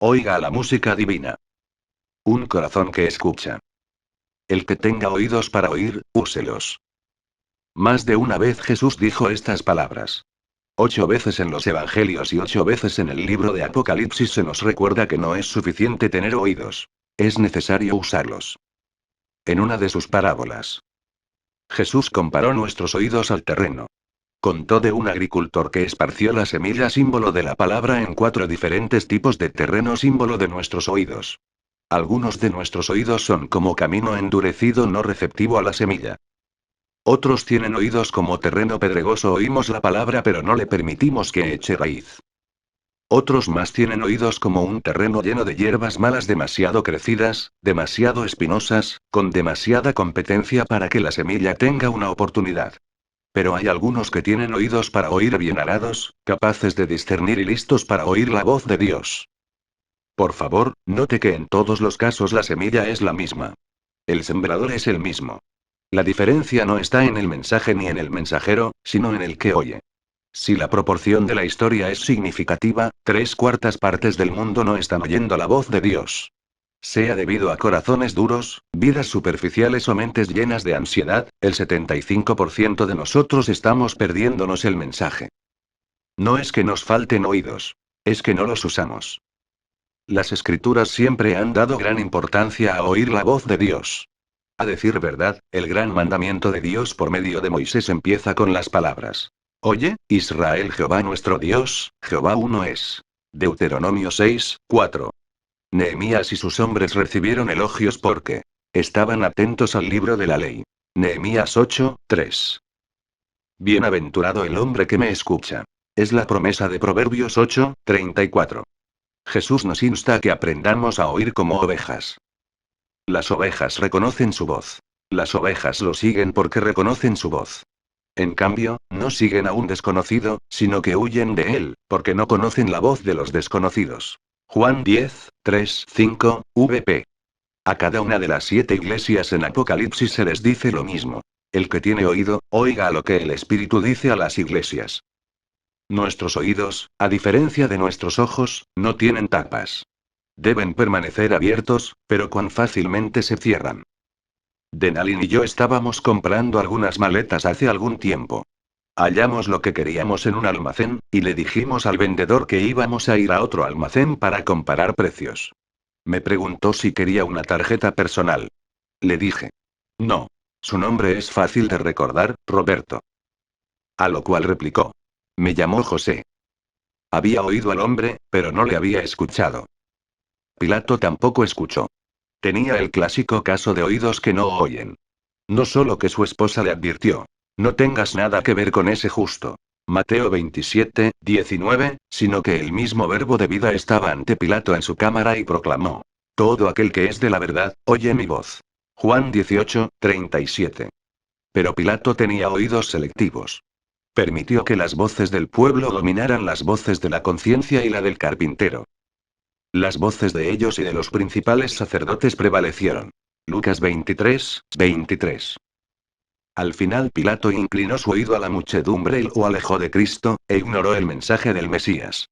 Oiga la música divina. Un corazón que escucha. El que tenga oídos para oír, úselos. Más de una vez Jesús dijo estas palabras. 8 veces en los Evangelios y 8 veces en el libro de Apocalipsis se nos recuerda que no es suficiente tener oídos. Es necesario usarlos. En una de sus parábolas, Jesús comparó nuestros oídos al terreno. Contó de un agricultor que esparció la semilla símbolo de la palabra en 4 diferentes tipos de terreno símbolo de nuestros oídos. Algunos de nuestros oídos son como camino endurecido no receptivo a la semilla. Otros tienen oídos como terreno pedregoso, oímos la palabra pero no le permitimos que eche raíz. Otros más tienen oídos como un terreno lleno de hierbas malas demasiado crecidas, demasiado espinosas, con demasiada competencia para que la semilla tenga una oportunidad. Pero hay algunos que tienen oídos para oír bien arados, capaces de discernir y listos para oír la voz de Dios. Por favor, note que en todos los casos la semilla es la misma. El sembrador es el mismo. La diferencia no está en el mensaje ni en el mensajero, sino en el que oye. Si la proporción de la historia es significativa, 3/4 partes del mundo no están oyendo la voz de Dios. Sea debido a corazones duros, vidas superficiales o mentes llenas de ansiedad, el 75% de nosotros estamos perdiéndonos el mensaje. No es que nos falten oídos. Es que no los usamos. Las escrituras siempre han dado gran importancia a oír la voz de Dios. A decir verdad, el gran mandamiento de Dios por medio de Moisés empieza con las palabras. Oye, Israel, Jehová nuestro Dios, Jehová uno es. Deuteronomio 6:4. Nehemías y sus hombres recibieron elogios porque estaban atentos al libro de la ley. Nehemías 8:3. Bienaventurado el hombre que me escucha. Es la promesa de Proverbios 8:34. Jesús nos insta a que aprendamos a oír como ovejas. Las ovejas reconocen su voz. Las ovejas lo siguen porque reconocen su voz. En cambio, no siguen a un desconocido, sino que huyen de él, porque no conocen la voz de los desconocidos. Juan 10:3-5, vp. A cada una de las 7 iglesias en Apocalipsis se les dice lo mismo. El que tiene oído, oiga lo que el Espíritu dice a las iglesias. Nuestros oídos, a diferencia de nuestros ojos, no tienen tapas. Deben permanecer abiertos, pero cuán fácilmente se cierran. Denalin y yo estábamos comprando algunas maletas hace algún tiempo. Hallamos lo que queríamos en un almacén, y le dijimos al vendedor que íbamos a ir a otro almacén para comparar precios. Me preguntó si quería una tarjeta personal. Le dije. No. Su nombre es fácil de recordar, Roberto. A lo cual replicó. Me llamó José. Había oído al hombre, pero no le había escuchado. Pilato tampoco escuchó. Tenía el clásico caso de oídos que no oyen. No solo que su esposa le advirtió. No tengas nada que ver con ese justo. Mateo 27:19, sino que el mismo verbo de vida estaba ante Pilato en su cámara y proclamó. Todo aquel que es de la verdad, oye mi voz. Juan 18:37. Pero Pilato tenía oídos selectivos. Permitió que las voces del pueblo dominaran las voces de la conciencia y la del carpintero. Las voces de ellos y de los principales sacerdotes prevalecieron. Lucas 23:23. Al final Pilato inclinó su oído a la muchedumbre y lo alejó de Cristo, e ignoró el mensaje del Mesías.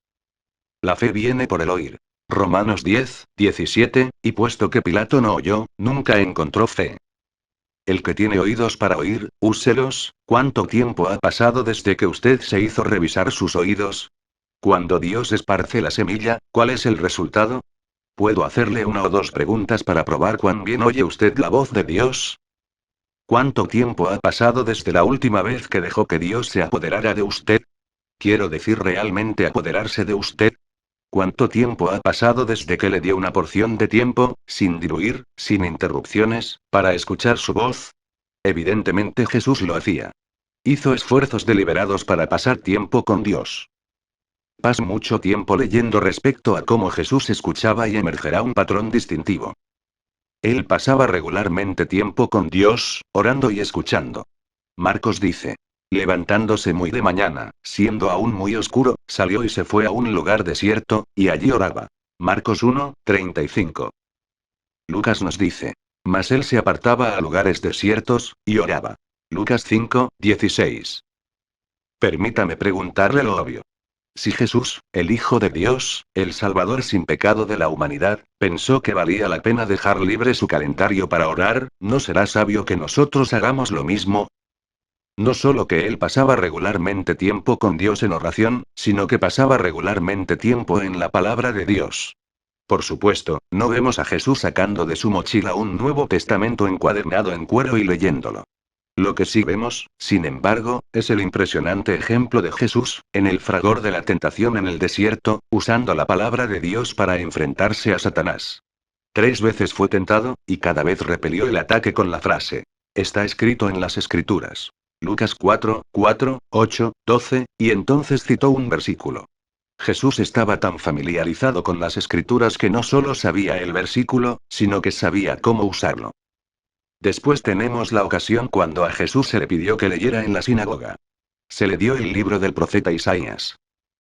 La fe viene por el oír. Romanos 10:17, y puesto que Pilato no oyó, nunca encontró fe. El que tiene oídos para oír, úselos. ¿Cuánto tiempo ha pasado desde que usted se hizo revisar sus oídos? Cuando Dios esparce la semilla, ¿cuál es el resultado? ¿Puedo hacerle una o dos preguntas para probar cuán bien oye usted la voz de Dios? ¿Cuánto tiempo ha pasado desde la última vez que dejó que Dios se apoderara de usted? Quiero decir realmente apoderarse de usted. ¿Cuánto tiempo ha pasado desde que le dio una porción de tiempo, sin diluir, sin interrupciones, para escuchar su voz? Evidentemente Jesús lo hacía. Hizo esfuerzos deliberados para pasar tiempo con Dios. Pas mucho tiempo leyendo respecto a cómo Jesús escuchaba y emergerá un patrón distintivo. Él pasaba regularmente tiempo con Dios, orando y escuchando. Marcos dice. Levantándose muy de mañana, siendo aún muy oscuro, salió y se fue a un lugar desierto, y allí oraba. Marcos 1:35. Lucas nos dice. Mas él se apartaba a lugares desiertos, y oraba. Lucas 5:16. Permítame preguntarle lo obvio. Si Jesús, el Hijo de Dios, el Salvador sin pecado de la humanidad, pensó que valía la pena dejar libre su calendario para orar, ¿no será sabio que nosotros hagamos lo mismo? No solo que él pasaba regularmente tiempo con Dios en oración, sino que pasaba regularmente tiempo en la palabra de Dios. Por supuesto, no vemos a Jesús sacando de su mochila un Nuevo Testamento encuadernado en cuero y leyéndolo. Lo que sí vemos, sin embargo, es el impresionante ejemplo de Jesús, en el fragor de la tentación en el desierto, usando la palabra de Dios para enfrentarse a Satanás. 3 veces fue tentado, y cada vez repelió el ataque con la frase: está escrito en las Escrituras. Lucas 4, 4, 8, 12, y entonces citó un versículo. Jesús estaba tan familiarizado con las Escrituras que no solo sabía el versículo, sino que sabía cómo usarlo. Después tenemos la ocasión cuando a Jesús se le pidió que leyera en la sinagoga. Se le dio el libro del profeta Isaías.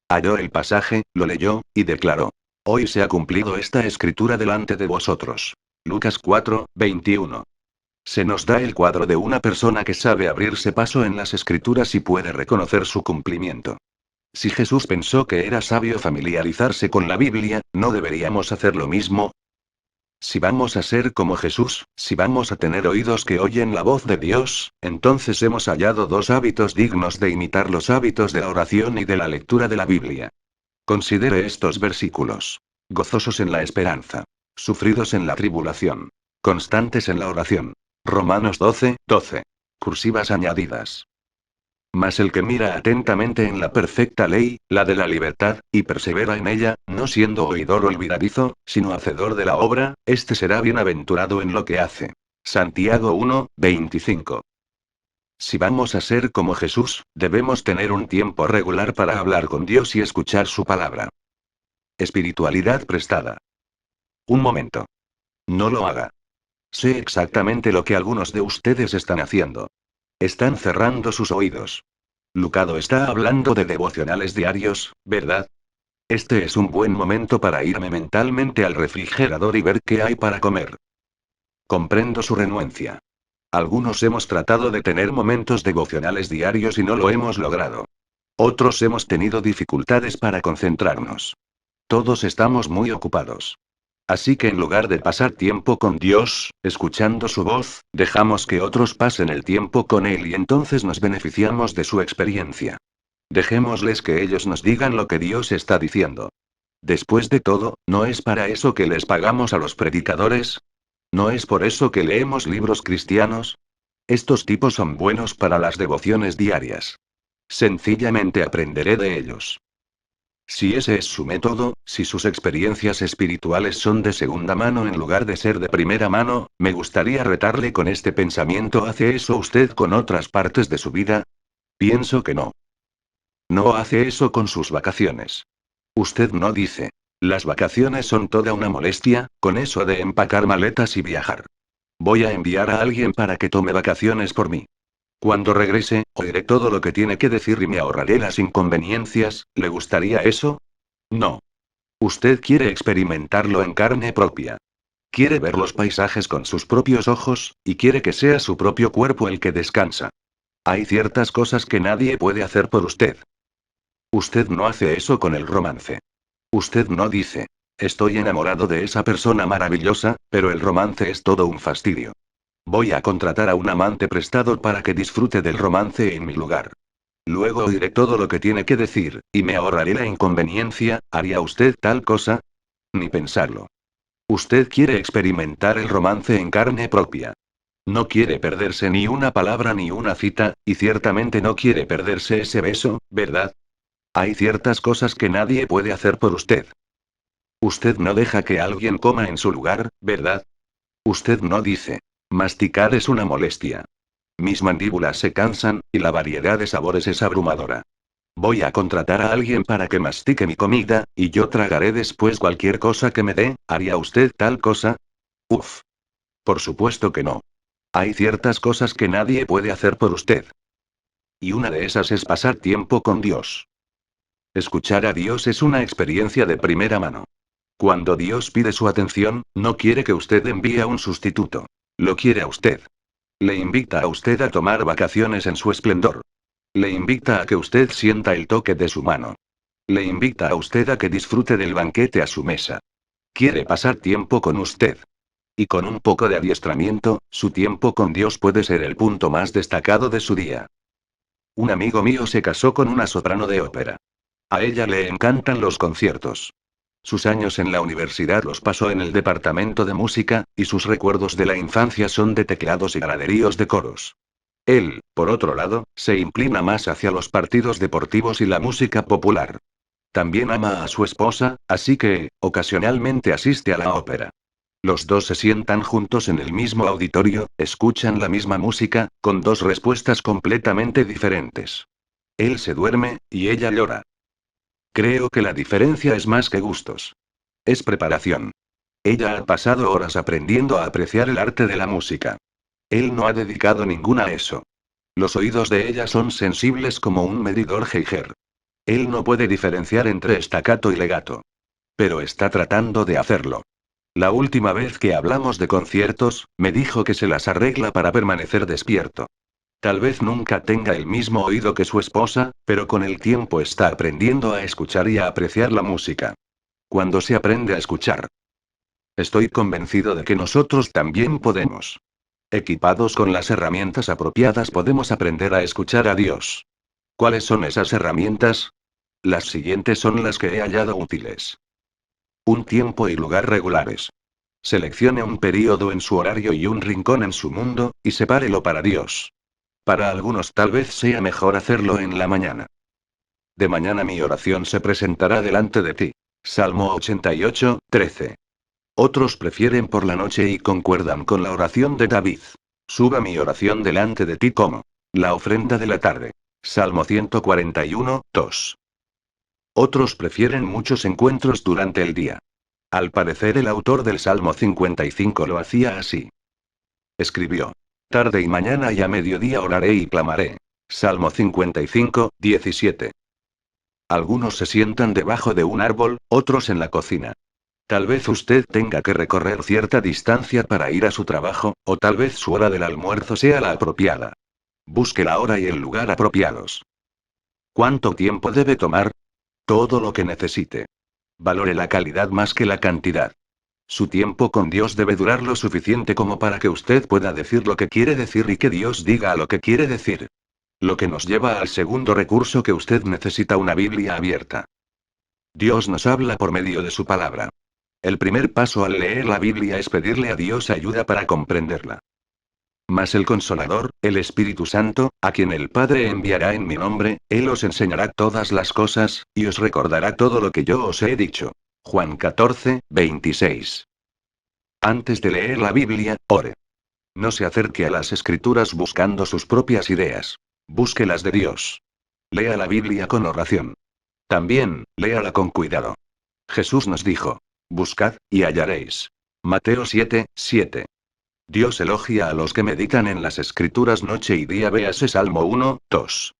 Halló el pasaje, lo leyó, y declaró: hoy se ha cumplido esta escritura delante de vosotros. Lucas 4, 21. Se nos da el cuadro de una persona que sabe abrirse paso en las escrituras y puede reconocer su cumplimiento. Si Jesús pensó que era sabio familiarizarse con la Biblia, ¿no deberíamos hacer lo mismo? Si vamos a ser como Jesús, si vamos a tener oídos que oyen la voz de Dios, entonces hemos hallado dos hábitos dignos de imitar: los hábitos de la oración y de la lectura de la Biblia. Considere estos versículos. Gozosos en la esperanza. Sufridos en la tribulación. Constantes en la oración. Romanos 12, 12. Cursivas añadidas. Mas el que mira atentamente en la perfecta ley, la de la libertad, y persevera en ella, no siendo oidor olvidadizo, sino hacedor de la obra, éste será bienaventurado en lo que hace. Santiago 1, 25. Si vamos a ser como Jesús, debemos tener un tiempo regular para hablar con Dios y escuchar su palabra. Espiritualidad prestada. Un momento. No lo haga. Sé exactamente lo que algunos de ustedes están haciendo. Están cerrando sus oídos. Lucado está hablando de devocionales diarios, ¿verdad? Este es un buen momento para irme mentalmente al refrigerador y ver qué hay para comer. Comprendo su renuencia. Algunos hemos tratado de tener momentos devocionales diarios y no lo hemos logrado. Otros hemos tenido dificultades para concentrarnos. Todos estamos muy ocupados. Así que en lugar de pasar tiempo con Dios, escuchando su voz, dejamos que otros pasen el tiempo con Él y entonces nos beneficiamos de su experiencia. Dejémosles que ellos nos digan lo que Dios está diciendo. Después de todo, ¿no es para eso que les pagamos a los predicadores? ¿No es por eso que leemos libros cristianos? Estos tipos son buenos para las devociones diarias. Sencillamente aprenderé de ellos. Si ese es su método, si sus experiencias espirituales son de segunda mano en lugar de ser de primera mano, me gustaría retarle con este pensamiento: ¿hace eso usted con otras partes de su vida? Pienso que no. No hace eso con sus vacaciones. Usted no dice: las vacaciones son toda una molestia, con eso de empacar maletas y viajar. Voy a enviar a alguien para que tome vacaciones por mí. Cuando regrese, oiré todo lo que tiene que decir y me ahorraré las inconveniencias. ¿Le gustaría eso? No. Usted quiere experimentarlo en carne propia. Quiere ver los paisajes con sus propios ojos, y quiere que sea su propio cuerpo el que descansa. Hay ciertas cosas que nadie puede hacer por usted. Usted no hace eso con el romance. Usted no dice: estoy enamorado de esa persona maravillosa, pero el romance es todo un fastidio. Voy a contratar a un amante prestado para que disfrute del romance en mi lugar. Luego oiré todo lo que tiene que decir, y me ahorraré la inconveniencia. ¿Haría usted tal cosa? Ni pensarlo. Usted quiere experimentar el romance en carne propia. No quiere perderse ni una palabra ni una cita, y ciertamente no quiere perderse ese beso, ¿verdad? Hay ciertas cosas que nadie puede hacer por usted. Usted no deja que alguien coma en su lugar, ¿verdad? Usted no dice: masticar es una molestia. Mis mandíbulas se cansan, y la variedad de sabores es abrumadora. Voy a contratar a alguien para que mastique mi comida, y yo tragaré después cualquier cosa que me dé. ¿Haría usted tal cosa? Uf. Por supuesto que no. Hay ciertas cosas que nadie puede hacer por usted. Y una de esas es pasar tiempo con Dios. Escuchar a Dios es una experiencia de primera mano. Cuando Dios pide su atención, no quiere que usted envíe a un sustituto. Lo quiere a usted. Le invita a usted a tomar vacaciones en su esplendor. Le invita a que usted sienta el toque de su mano. Le invita a usted a que disfrute del banquete a su mesa. Quiere pasar tiempo con usted. Y con un poco de adiestramiento, su tiempo con Dios puede ser el punto más destacado de su día. Un amigo mío se casó con una soprano de ópera. A ella le encantan los conciertos. Sus años en la universidad los pasó en el departamento de música, y sus recuerdos de la infancia son de teclados y graderíos de coros. Él, por otro lado, se inclina más hacia los partidos deportivos y la música popular. También ama a su esposa, así que, ocasionalmente asiste a la ópera. Los dos se sientan juntos en el mismo auditorio, escuchan la misma música, con dos respuestas completamente diferentes. Él se duerme, y ella llora. Creo que la diferencia es más que gustos. Es preparación. Ella ha pasado horas aprendiendo a apreciar el arte de la música. Él no ha dedicado ninguna a eso. Los oídos de ella son sensibles como un medidor Geiger. Él no puede diferenciar entre staccato y legato. Pero está tratando de hacerlo. La última vez que hablamos de conciertos, me dijo que se las arregla para permanecer despierto. Tal vez nunca tenga el mismo oído que su esposa, pero con el tiempo está aprendiendo a escuchar y a apreciar la música. Cuando se aprende a escuchar, estoy convencido de que nosotros también podemos. Equipados con las herramientas apropiadas podemos aprender a escuchar a Dios. ¿Cuáles son esas herramientas? Las siguientes son las que he hallado útiles. Un tiempo y lugar regulares. Seleccione un período en su horario y un rincón en su mundo, y sepárelo para Dios. Para algunos tal vez sea mejor hacerlo en la mañana. De mañana mi oración se presentará delante de ti. Salmo 88, 13. Otros prefieren por la noche y concuerdan con la oración de David. Suba mi oración delante de ti como la ofrenda de la tarde. Salmo 141, 2. Otros prefieren muchos encuentros durante el día. Al parecer el autor del Salmo 55 lo hacía así. Escribió: tarde y mañana y a mediodía oraré y clamaré. Salmo 55, 17. Algunos se sientan debajo de un árbol, otros en la cocina. Tal vez usted tenga que recorrer cierta distancia para ir a su trabajo, o tal vez su hora del almuerzo sea la apropiada. Busque la hora y el lugar apropiados. ¿Cuánto tiempo debe tomar? Todo lo que necesite. Valore la calidad más que la cantidad. Su tiempo con Dios debe durar lo suficiente como para que usted pueda decir lo que quiere decir y que Dios diga lo que quiere decir. Lo que nos lleva al segundo recurso que usted necesita: una Biblia abierta. Dios nos habla por medio de su palabra. El primer paso al leer la Biblia es pedirle a Dios ayuda para comprenderla. Mas el Consolador, el Espíritu Santo, a quien el Padre enviará en mi nombre, Él os enseñará todas las cosas, y os recordará todo lo que yo os he dicho. Juan 14, 26. Antes de leer la Biblia, ore. No se acerque a las Escrituras buscando sus propias ideas. Busque las de Dios. Lea la Biblia con oración. También, léala con cuidado. Jesús nos dijo: buscad, y hallaréis. Mateo 7, 7. Dios elogia a los que meditan en las Escrituras noche y día. Véase Salmo 1, 2.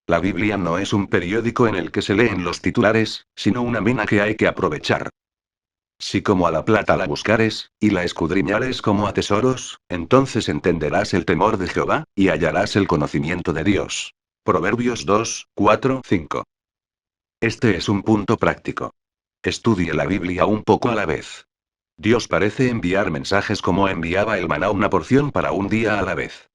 La Biblia no es un periódico en el que se leen los titulares, sino una mina que hay que aprovechar. Si como a la plata la buscares, y la escudriñares como a tesoros, entonces entenderás el temor de Jehová, y hallarás el conocimiento de Dios. Proverbios 2, 4, 5. Este es un punto práctico. Estudie la Biblia un poco a la vez. Dios parece enviar mensajes como enviaba el maná, una porción para un día a la vez.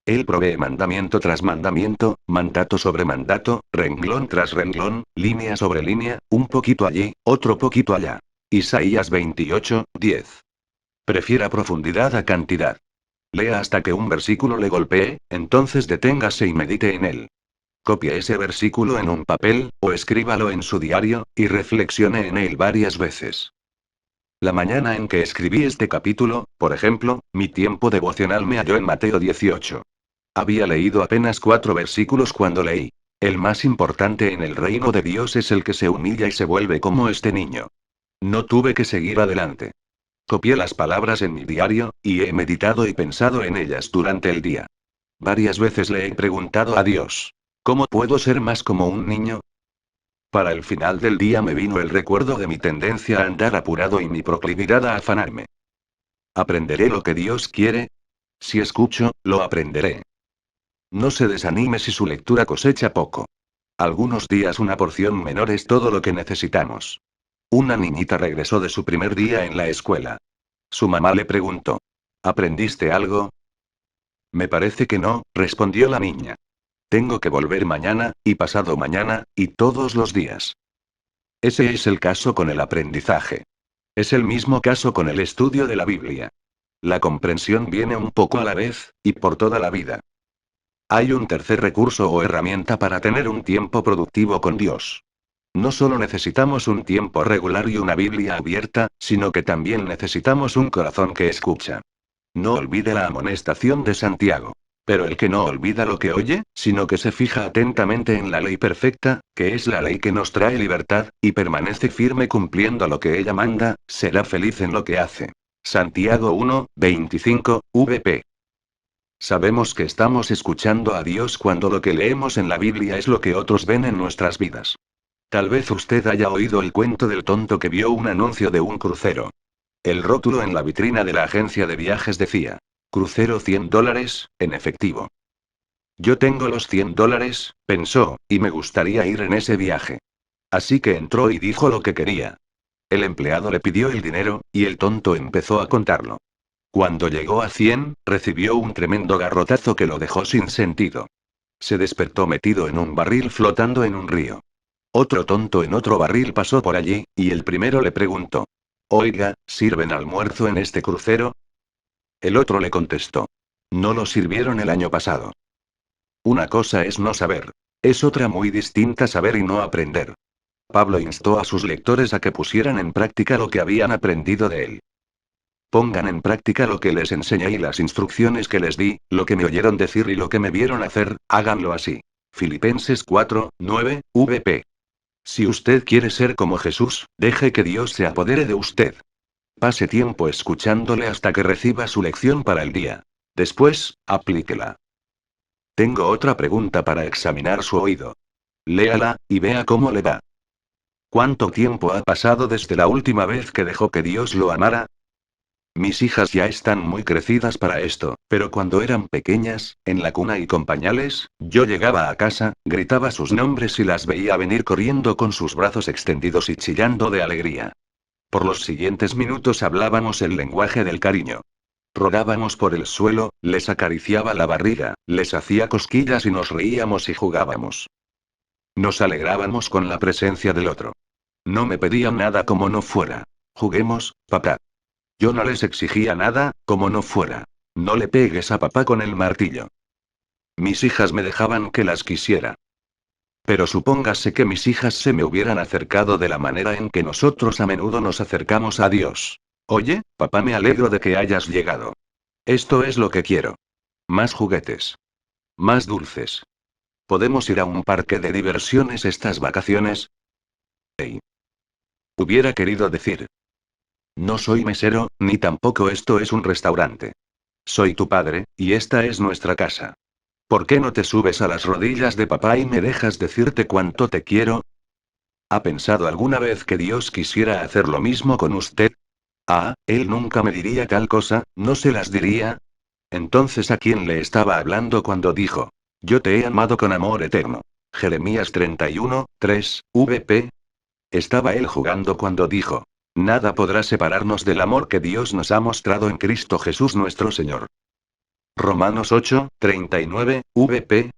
Él provee mandamiento tras mandamiento, mandato sobre mandato, renglón tras renglón, línea sobre línea, un poquito allí, otro poquito allá. Isaías 28, 10. Prefiera profundidad a cantidad. Lea hasta que un versículo le golpee, entonces deténgase y medite en él. Copie ese versículo en un papel, o escríbalo en su diario, y reflexione en él varias veces. La mañana en que escribí este capítulo, por ejemplo, mi tiempo devocional me halló en Mateo 18. Había leído apenas 4 versículos cuando leí: el más importante en el reino de Dios es el que se humilla y se vuelve como este niño. No tuve que seguir adelante. Copié las palabras en mi diario, y he meditado y pensado en ellas durante el día. Varias veces le he preguntado a Dios: ¿cómo puedo ser más como un niño? Para el final del día me vino el recuerdo de mi tendencia a andar apurado y mi proclividad a afanarme. ¿Aprenderé lo que Dios quiere? Si escucho, lo aprenderé. No se desanime si su lectura cosecha poco. Algunos días una porción menor es todo lo que necesitamos. Una niñita regresó de su primer día en la escuela. Su mamá le preguntó: ¿aprendiste algo? Me parece que no, respondió la niña. Tengo que volver mañana, y pasado mañana, y todos los días. Ese es el caso con el aprendizaje. Es el mismo caso con el estudio de la Biblia. La comprensión viene un poco a la vez, y por toda la vida. Hay un tercer recurso o herramienta para tener un tiempo productivo con Dios. No solo necesitamos un tiempo regular y una Biblia abierta, sino que también necesitamos un corazón que escucha. No olvide la amonestación de Santiago. Pero el que no olvida lo que oye, sino que se fija atentamente en la ley perfecta, que es la ley que nos trae libertad, y permanece firme cumpliendo lo que ella manda, será feliz en lo que hace. Santiago 1, 25, vp. Sabemos que estamos escuchando a Dios cuando lo que leemos en la Biblia es lo que otros ven en nuestras vidas. Tal vez usted haya oído el cuento del tonto que vio un anuncio de un crucero. El rótulo en la vitrina de la agencia de viajes decía: crucero $100, en efectivo. Yo tengo los $100, pensó, y me gustaría ir en ese viaje. Así que entró y dijo lo que quería. El empleado le pidió el dinero, y el tonto empezó a contarlo. Cuando llegó a 100, recibió un tremendo garrotazo que lo dejó sin sentido. Se despertó metido en un barril flotando en un río. Otro tonto en otro barril pasó por allí, y el primero le preguntó: Oiga, ¿sirven almuerzo en este crucero? El otro le contestó: No lo sirvieron el año pasado. Una cosa es no saber. Es otra muy distinta saber y no aprender. Pablo instó a sus lectores a que pusieran en práctica lo que habían aprendido de él. Pongan en práctica lo que les enseñé y las instrucciones que les di, lo que me oyeron decir y lo que me vieron hacer, háganlo así. Filipenses 4, 9, vp. Si usted quiere ser como Jesús, deje que Dios se apodere de usted. Pase tiempo escuchándole hasta que reciba su lección para el día. Después, aplíquela. Tengo otra pregunta para examinar su oído. Léala, y vea cómo le va. ¿Cuánto tiempo ha pasado desde la última vez que dejó que Dios lo amara? Mis hijas ya están muy crecidas para esto, pero cuando eran pequeñas, en la cuna y con pañales, yo llegaba a casa, gritaba sus nombres y las veía venir corriendo con sus brazos extendidos y chillando de alegría. Por los siguientes minutos hablábamos el lenguaje del cariño. Rodábamos por el suelo, les acariciaba la barriga, les hacía cosquillas y nos reíamos y jugábamos. Nos alegrábamos con la presencia del otro. No me pedían nada como no fuera. Juguemos, papá. Yo no les exigía nada, como no fuera. No le pegues a papá con el martillo. Mis hijas me dejaban que las quisiera. Pero supóngase que mis hijas se me hubieran acercado de la manera en que nosotros a menudo nos acercamos a Dios. Oye, papá, me alegro de que hayas llegado. Esto es lo que quiero. Más juguetes. Más dulces. ¿Podemos ir a un parque de diversiones estas vacaciones? Hey. Hubiera querido decir: no soy mesero, ni tampoco esto es un restaurante. Soy tu padre, y esta es nuestra casa. ¿Por qué no te subes a las rodillas de papá y me dejas decirte cuánto te quiero? ¿Ha pensado alguna vez que Dios quisiera hacer lo mismo con usted? Ah, él nunca me diría tal cosa, ¿no se las diría? Entonces, ¿a quién le estaba hablando cuando dijo: yo te he amado con amor eterno? Jeremías 31, 3, vp. ¿Estaba él jugando cuando dijo: nada podrá separarnos del amor que Dios nos ha mostrado en Cristo Jesús nuestro Señor? Romanos 8, 39, vp.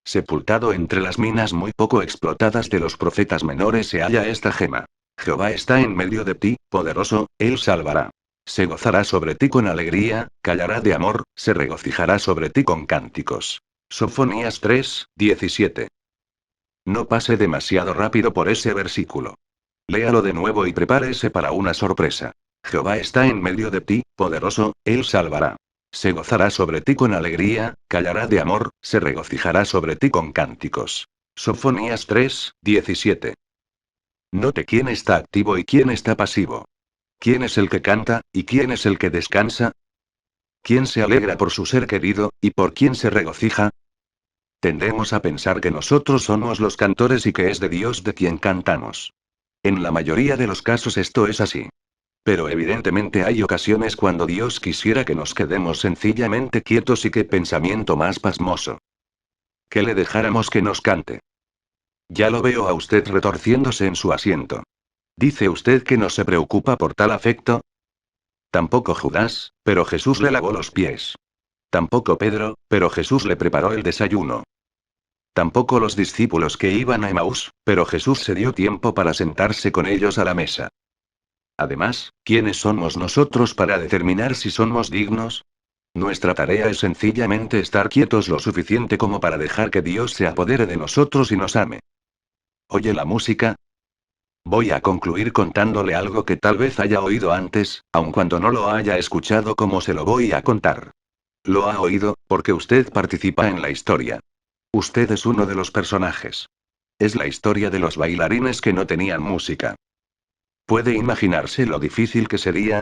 Sepultado entre las minas muy poco explotadas de los profetas menores se halla esta gema. Jehová está en medio de ti, poderoso, él salvará. Se gozará sobre ti con alegría, callará de amor, se regocijará sobre ti con cánticos. Sofonías 3, 17. No pase demasiado rápido por ese versículo. Léalo de nuevo y prepárese para una sorpresa. Jehová está en medio de ti, poderoso, él salvará. Se gozará sobre ti con alegría, callará de amor, se regocijará sobre ti con cánticos. Sofonías 3, 17. Note quién está activo y quién está pasivo. ¿Quién es el que canta, y quién es el que descansa? ¿Quién se alegra por su ser querido, y por quién se regocija? Tendemos a pensar que nosotros somos los cantores y que es de Dios de quien cantamos. En la mayoría de los casos esto es así. Pero evidentemente hay ocasiones cuando Dios quisiera que nos quedemos sencillamente quietos y qué pensamiento más pasmoso. Que le dejáramos que nos cante. Ya lo veo a usted retorciéndose en su asiento. ¿Dice usted que no se preocupa por tal afecto? Tampoco Judas, pero Jesús le lavó los pies. Tampoco Pedro, pero Jesús le preparó el desayuno. Tampoco los discípulos que iban a Emaús, pero Jesús se dio tiempo para sentarse con ellos a la mesa. Además, ¿quiénes somos nosotros para determinar si somos dignos? Nuestra tarea es sencillamente estar quietos lo suficiente como para dejar que Dios se apodere de nosotros y nos ame. ¿Oye la música? Voy a concluir contándole algo que tal vez haya oído antes, aun cuando no lo haya escuchado como se lo voy a contar. Lo ha oído, porque usted participa en la historia. Usted es uno de los personajes. Es la historia de los bailarines que no tenían música. ¿Puede imaginarse lo difícil que sería?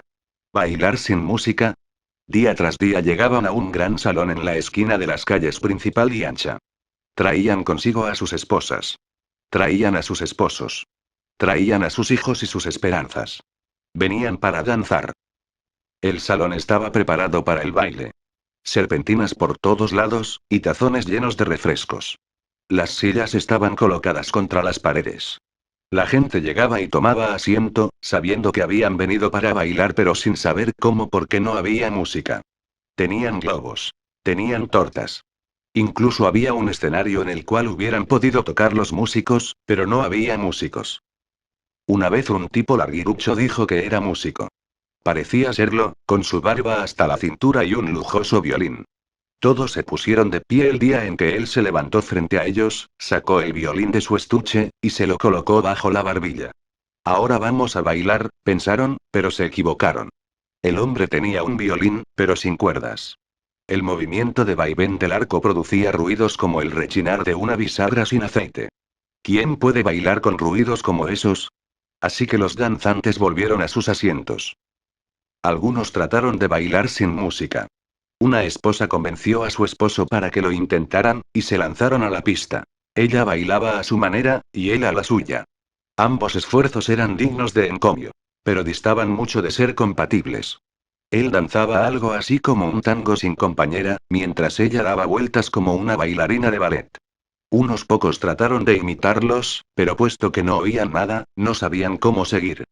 ¿Bailar sin música? Día tras día llegaban a un gran salón en la esquina de las calles principal y ancha. Traían consigo a sus esposas. Traían a sus esposos. Traían a sus hijos y sus esperanzas. Venían para danzar. El salón estaba preparado para el baile. Serpentinas por todos lados, y tazones llenos de refrescos. Las sillas estaban colocadas contra las paredes. La gente llegaba y tomaba asiento, sabiendo que habían venido para bailar pero sin saber cómo porque no había música. Tenían globos. Tenían tortas. Incluso había un escenario en el cual hubieran podido tocar los músicos, pero no había músicos. Una vez un tipo larguirucho dijo que era músico. Parecía serlo, con su barba hasta la cintura y un lujoso violín. Todos se pusieron de pie el día en que él se levantó frente a ellos, sacó el violín de su estuche, y se lo colocó bajo la barbilla. Ahora vamos a bailar, pensaron, pero se equivocaron. El hombre tenía un violín, pero sin cuerdas. El movimiento de vaivén del arco producía ruidos como el rechinar de una bisagra sin aceite. ¿Quién puede bailar con ruidos como esos? Así que los danzantes volvieron a sus asientos. Algunos trataron de bailar sin música. Una esposa convenció a su esposo para que lo intentaran, y se lanzaron a la pista. Ella bailaba a su manera, y él a la suya. Ambos esfuerzos eran dignos de encomio. Pero distaban mucho de ser compatibles. Él danzaba algo así como un tango sin compañera, mientras ella daba vueltas como una bailarina de ballet. Unos pocos trataron de imitarlos, pero puesto que no oían nada, no sabían cómo seguir.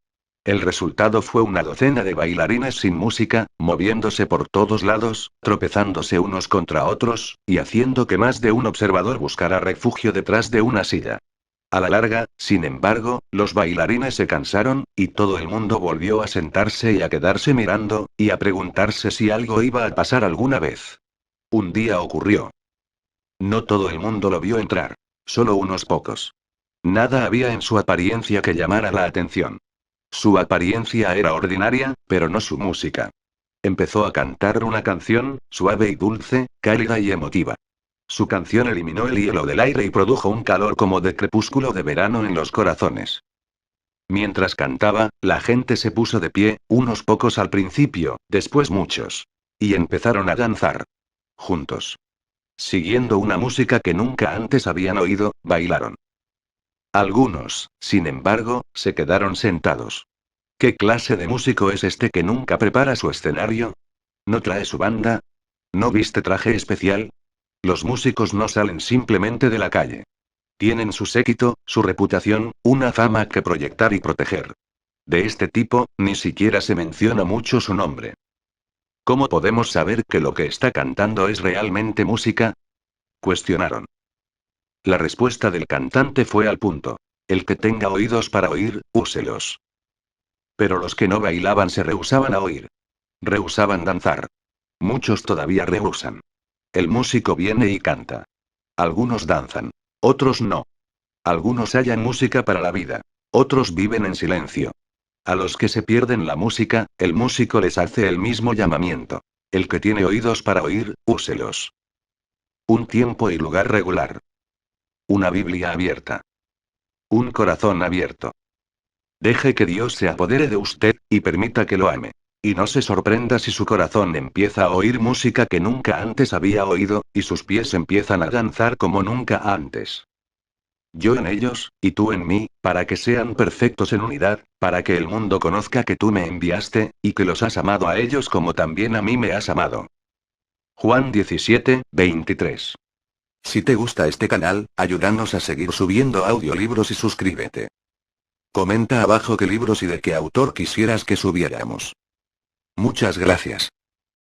El resultado fue una docena de bailarines sin música, moviéndose por todos lados, tropezándose unos contra otros, y haciendo que más de un observador buscara refugio detrás de una silla. A la larga, sin embargo, los bailarines se cansaron, y todo el mundo volvió a sentarse y a quedarse mirando, y a preguntarse si algo iba a pasar alguna vez. Un día ocurrió. No todo el mundo lo vio entrar. Solo unos pocos. Nada había en su apariencia que llamara la atención. Su apariencia era ordinaria, pero no su música. Empezó a cantar una canción, suave y dulce, cálida y emotiva. Su canción eliminó el hielo del aire y produjo un calor como de crepúsculo de verano en los corazones. Mientras cantaba, la gente se puso de pie, unos pocos al principio, después muchos. Y empezaron a danzar. Juntos. Siguiendo una música que nunca antes habían oído, bailaron. Algunos, sin embargo, se quedaron sentados. ¿Qué clase de músico es este que nunca prepara su escenario? ¿No trae su banda? ¿No viste traje especial? Los músicos no salen simplemente de la calle. Tienen su séquito, su reputación, una fama que proyectar y proteger. De este tipo, ni siquiera se menciona mucho su nombre. ¿Cómo podemos saber que lo que está cantando es realmente música? Cuestionaron. La respuesta del cantante fue al punto. El que tenga oídos para oír, úselos. Pero los que no bailaban se rehusaban a oír. Rehusaban danzar. Muchos todavía rehusan. El músico viene y canta. Algunos danzan. Otros no. Algunos hallan música para la vida. Otros viven en silencio. A los que se pierden la música, el músico les hace el mismo llamamiento. El que tiene oídos para oír, úselos. Un tiempo y lugar regular. Una Biblia abierta. Un corazón abierto. Deje que Dios se apodere de usted, y permita que lo ame. Y no se sorprenda si su corazón empieza a oír música que nunca antes había oído, y sus pies empiezan a danzar como nunca antes. Yo en ellos, y tú en mí, para que sean perfectos en unidad, para que el mundo conozca que tú me enviaste, y que los has amado a ellos como también a mí me has amado. Juan 17, 23. Si te gusta este canal, ayúdanos a seguir subiendo audiolibros y suscríbete. Comenta abajo qué libros y de qué autor quisieras que subiéramos. Muchas gracias.